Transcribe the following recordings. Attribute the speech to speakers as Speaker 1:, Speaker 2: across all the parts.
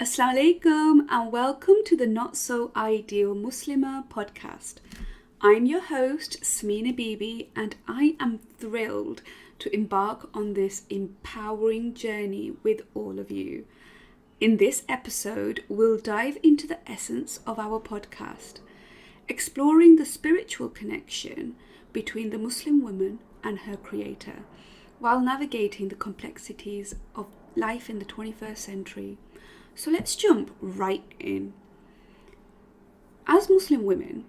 Speaker 1: Assalamu alaikum and welcome to the Not So Ideal Muslima podcast. I'm your host, Smina Bibi, and I am thrilled to embark on this empowering journey with all of you. In this episode, we'll dive into the essence of our podcast, exploring the spiritual connection between the Muslim woman and her creator, while navigating the complexities of life in the 21st century. So let's jump right in. As Muslim women,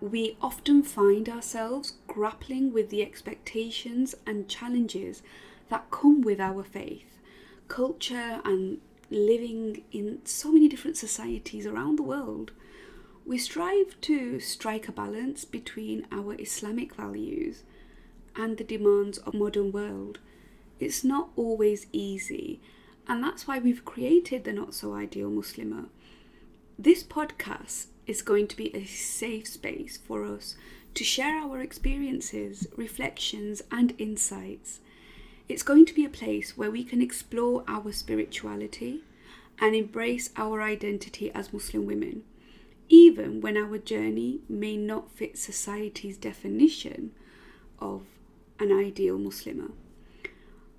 Speaker 1: we often find ourselves grappling with the expectations and challenges that come with our faith, culture, and living in so many different societies around the world. We strive to strike a balance between our Islamic values and the demands of the modern world. It's not always easy. And that's why we've created the Not So Ideal Muslima. This podcast is going to be a safe space for us to share our experiences, reflections, and insights. It's going to be a place where we can explore our spirituality and embrace our identity as Muslim women, even when our journey may not fit society's definition of an ideal Muslima.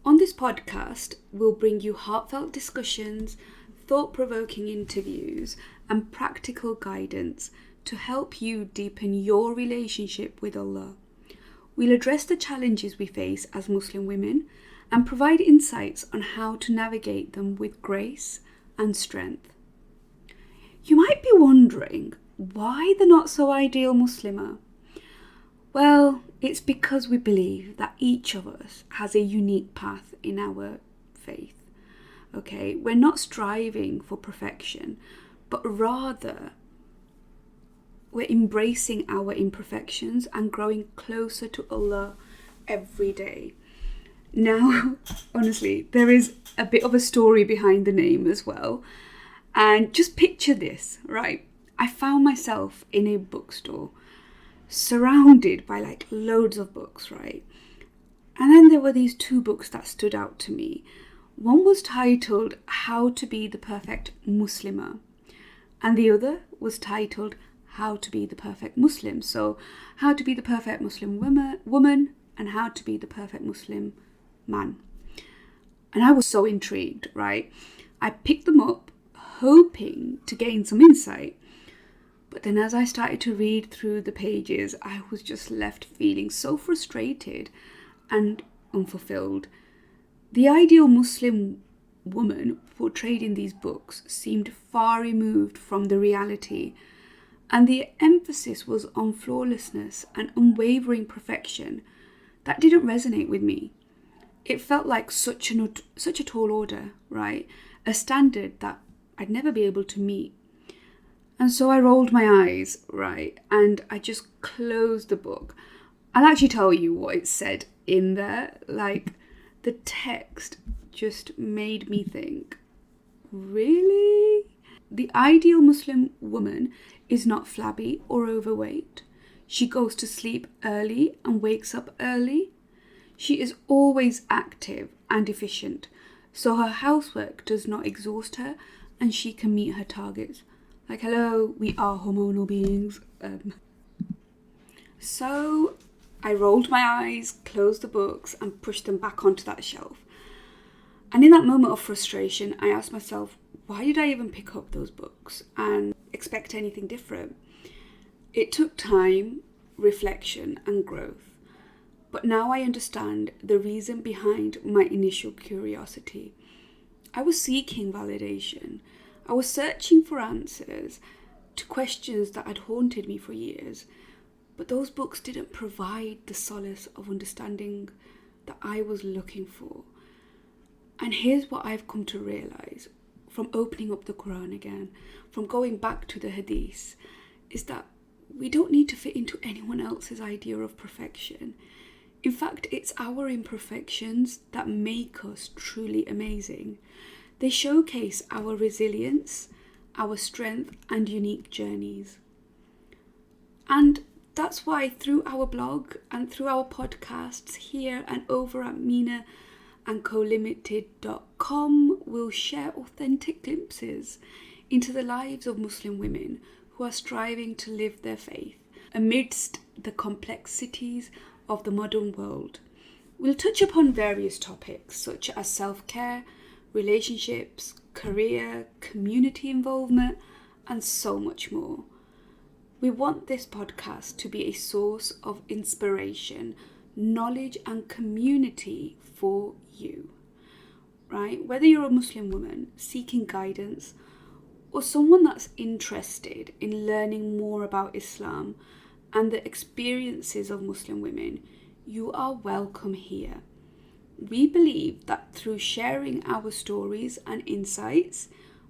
Speaker 1: On this podcast, we'll bring you heartfelt discussions, thought-provoking interviews, and practical guidance to help you deepen your relationship with Allah. We'll address the challenges we face as Muslim women and provide insights on how to navigate them with grace and strength. You might be wondering, why the Not So Ideal Muslima? Well, it's because we believe that each of us has a unique path in our faith. Okay, we're not striving for perfection, but rather we're embracing our imperfections and growing closer to Allah every day. Now, honestly, there is a bit of a story behind the name as well. And just picture this, right? I found myself in a bookstore surrounded by loads of books, right? And then there were these two books that stood out to me. One was titled How to Be the Perfect Muslima, and the other was titled How to Be the Perfect Muslim. So how to be the perfect Muslim woman and how to be the perfect Muslim man. And I was so intrigued, right? I picked them up hoping to gain some insight. But then as I started to read through the pages, I was just left feeling so frustrated and unfulfilled. The ideal Muslim woman portrayed in these books seemed far removed from the reality, and the emphasis was on flawlessness and unwavering perfection that didn't resonate with me. It felt like such a tall order, right? A standard that I'd never be able to meet. And so I rolled my eyes, right, and I just closed the book. I'll actually tell you what it said in there. The text just made me think, really? The ideal Muslim woman is not flabby or overweight. She goes to sleep early and wakes up early. She is always active and efficient, so her housework does not exhaust her and she can meet her targets. Hello, we are hormonal beings. So I rolled my eyes, closed the books, and pushed them back onto that shelf. And in that moment of frustration, I asked myself, why did I even pick up those books and expect anything different? It took time, reflection, and growth. But now I understand the reason behind my initial curiosity. I was seeking validation. I was searching for answers to questions that had haunted me for years, but those books didn't provide the solace of understanding that I was looking for. And here's what I've come to realise from opening up the Quran again, from going back to the Hadith, is that we don't need to fit into anyone else's idea of perfection. In fact, it's our imperfections that make us truly amazing. They showcase our resilience, our strength, and unique journeys. And that's why through our blog and through our podcasts here and over at Mina and colimited.com, thought-provoking.com will share authentic glimpses into the lives of Muslim women who are striving to live their faith amidst the complexities of the modern world. We'll touch upon various topics such as self-care, relationships, career, community involvement, and so much more. We want this podcast to be a source of inspiration, knowledge, and community for you, right? Whether you're a Muslim woman seeking guidance or someone that's interested in learning more about Islam and the experiences of Muslim women, you are welcome here. We believe that through sharing our stories and insights,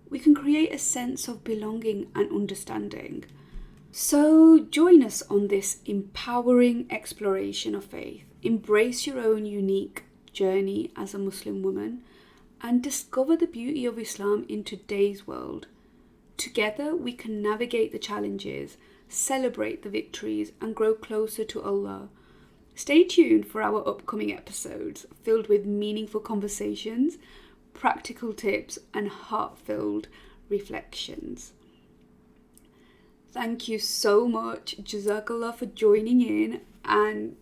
Speaker 1: we can create a sense of belonging and understanding. So join us on this empowering exploration of faith. Embrace your own unique journey as a Muslim woman and discover the beauty of Islam in today's world. Together we can navigate the challenges, celebrate the victories, and grow closer to Allah. Stay tuned for our upcoming episodes filled with meaningful conversations, practical tips, and heart-filled reflections. Thank you so much, Jazakallah, for joining in, and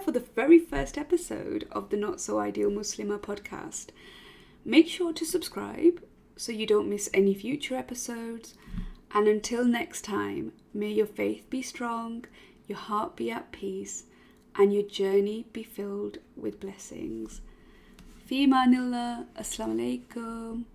Speaker 1: for the very first episode of the Not So Ideal Muslima podcast. Make sure to subscribe so you don't miss any future episodes, and until next time, may your faith be strong, your heart be at peace, and your journey be filled with blessings. Fi manillah. Assalamu alaikum.